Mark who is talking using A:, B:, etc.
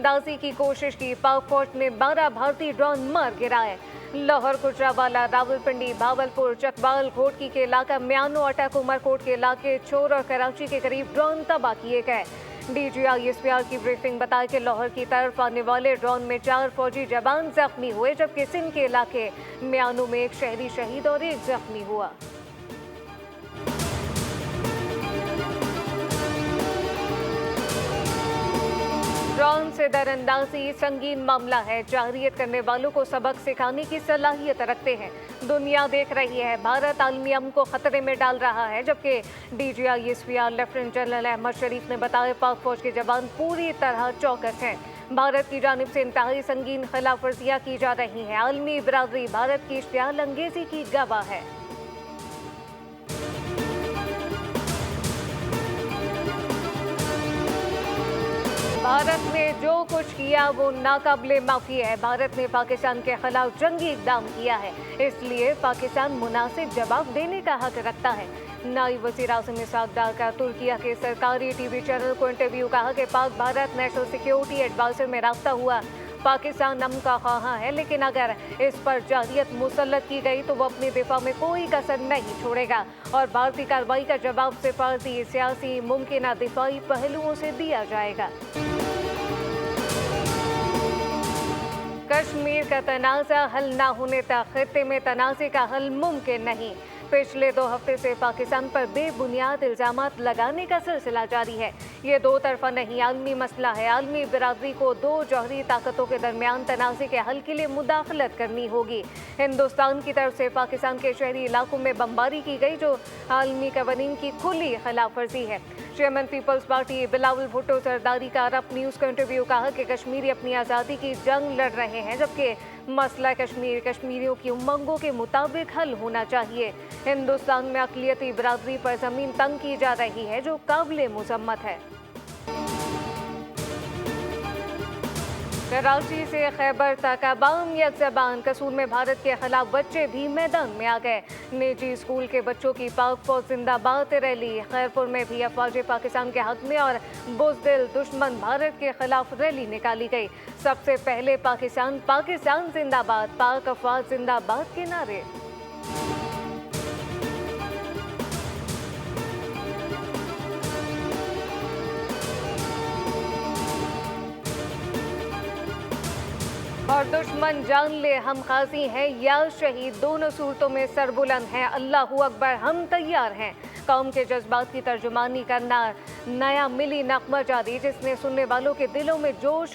A: तीरंदाजी की कोशिश की, पाक फौज ने 12 भारतीय ड्रोन मार गिराए। लाहौर, गुजरांवाला, रावलपिंडी, भावलपुर, चकवाल, घोटकी के इलाका म्यानो, अटक, उमरकोट के इलाके चोर और कराची के करीब ड्रोन तबाह किए गए। DGISPR की ब्रीफिंग बताया कि लाहौर की तरफ आने वाले ड्रोन में 4 फौजी जवान जख्मी हुए, जबकि सिंध के इलाके म्यानो में एक शहरी शहीद और एक जख्मी हुआ। ड्रोन से दरअंदाजी संगीन मामला है। जाहिरियत करने वालों को सबक सिखाने की सलाहियत रखते हैं। दुनिया देख रही है, भारत आलमी अमन को खतरे में डाल रहा है। जबकि DGISPR लेफ्टिनेंट जनरल अहमद शरीफ ने बताया पाक फौज के जवान पूरी तरह चौकस हैं। भारत की जानिब से इंतहाई संगीन खिलाफ वर्जियां की जा रही हैं। आलमी बिरादरी भारत की इश्तियाल अंगेजी की गवाह है। भारत ने जो कुछ किया वो नाकाबिले माफी है। भारत ने पाकिस्तान के खिलाफ जंगी इक़दाम किया है, इसलिए पाकिस्तान मुनासिब जवाब देने का हक रखता है। नायब वज़ीर आज़म इसहाक डार का तुर्किया के सरकारी TV चैनल को इंटरव्यू, कहा कि Pak Bharat national security adviser में राब्ता हुआ। पाकिस्तान अमन का ख्वाह है, लेकिन अगर इस पर जाहियत मुसल्लत की गई तो वो अपने दिफा में कोई कसर नहीं छोड़ेगा और भारतीय कार्रवाई का जवाब सिफारती, सियासी, मुमकिन दिफाई पहलुओं से दिया जाएगा। कश्मीर का तनाज़ा हल ना होने तक खित्ते में तनाज़े का हल मुमकिन नहीं। पिछले 2 हफ्ते से पाकिस्तान पर बेबुनियाद इल्ज़ामात लगाने का सिलसिला जारी है। ये दो तरफा नहीं, आलमी मसला है। आलमी बिरादरी को 2 जौहरी ताकतों के दरमियान तनाज़े के हल के लिए मुदाखलत करनी होगी। हिंदुस्तान की तरफ से पाकिस्तान के शहरी इलाकों में बमबारी की गई, जो आलमी कवानीन की खुली खिलाफ वर्जी है। चेयरमैन पीपल्स पार्टी बिलावल भुट्टो जरदारी का अरब न्यूज़ को इंटरव्यू, कहा कि कश्मीरी अपनी आज़ादी की जंग लड़ रहे हैं, जबकि मसला कश्मीर कश्मीरियों की उमंगों के मुताबिक हल होना चाहिए। हिंदुस्तान में अक़लियती बिरादरी पर ज़मीन तंग की जा रही है, जो काबिल मुज़म्मत है। कराची से खैबर तक अवाम एक ज़बान, कसूर में भारत के खिलाफ बच्चे भी मैदान में आ गए। निजी स्कूल के बच्चों की पाक फौज जिंदाबाद रैली। खैरपुर में भी अफवाज पाकिस्तान के हक में और बुज़दिल दुश्मन भारत के खिलाफ रैली निकाली गई। सबसे पहले पाकिस्तान पाकिस्तान जिंदाबाद, पाक अफवाज जिंदाबाद के नारे। और दुश्मन जान ले हम गाजी हैं या शहीद, दोनों सूरतों में सरबुलंद हैं। अल्लाहू अकबर, हम तैयार हैं। कौम के जज्बात की तर्जुमानी करना नया मिली नगमा जारी, जिसने सुनने वालों के दिलों में जोश